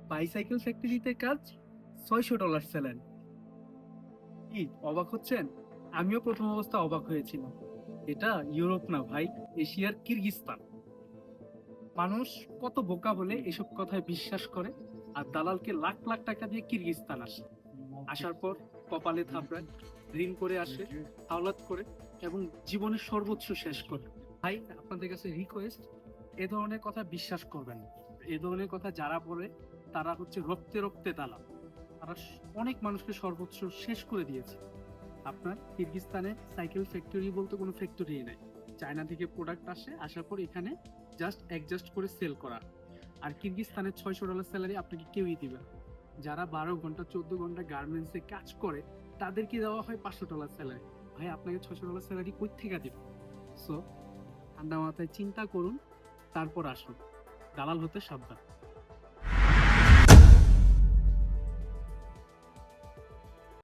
Bicycle ফ্যাক্টরিতে কাজ, $600 salary. কি অবাক হচ্ছেন? আমিও প্রথম অবস্থা অবাক হয়েছিলাম। এটা ইউরোপ না ভাই, এশিয়ার কিরগিজস্তান। মানুষ কত বোকা বলে এসব কথায় বিশ্বাস করে, আর দালালকে লাখ লাখ টাকা দিয়ে কিরগিজস্তান আসে। আসার পর কপালে থাপড়ায়, ঋণ করে আসে, হাওলাত করে, এবং জীবনের সর্বোচ্চ শেষ করে। ভাই, আপনাদের কাছে রিকোয়েস্ট, এ ধরনের কথা বিশ্বাস করবেন না। এ ধরনের কথা যারা বলে তারা হচ্ছে রক্তে রক্তে দালাল। তারা অনেক মানুষকে সর্বোচ্চ শেষ করে দিয়েছে। আপনার কিরগিজস্তানে সাইকেল ফ্যাক্টরি বলতে কোনো ফ্যাক্টরি নেই। চায়না থেকে প্রোডাক্ট আসে, আসার পর এখানে জাস্ট অ্যাডজাস্ট করে সেল করা। আর কিরগিজস্তানের $600 স্যালারি আপনাকে কেউই দিবে না। যারা 12 ঘন্টা 14 ঘন্টা গার্মেন্টসে কাজ করে তাদেরকে দেওয়া হয় $500 স্যালারি। ভাই, আপনাকে $600 স্যালারি কই থেকে দিবে? সো ঠান্ডা মাথায় চিন্তা করুন, তারপর আসুন। দালাল হতে সাবধান।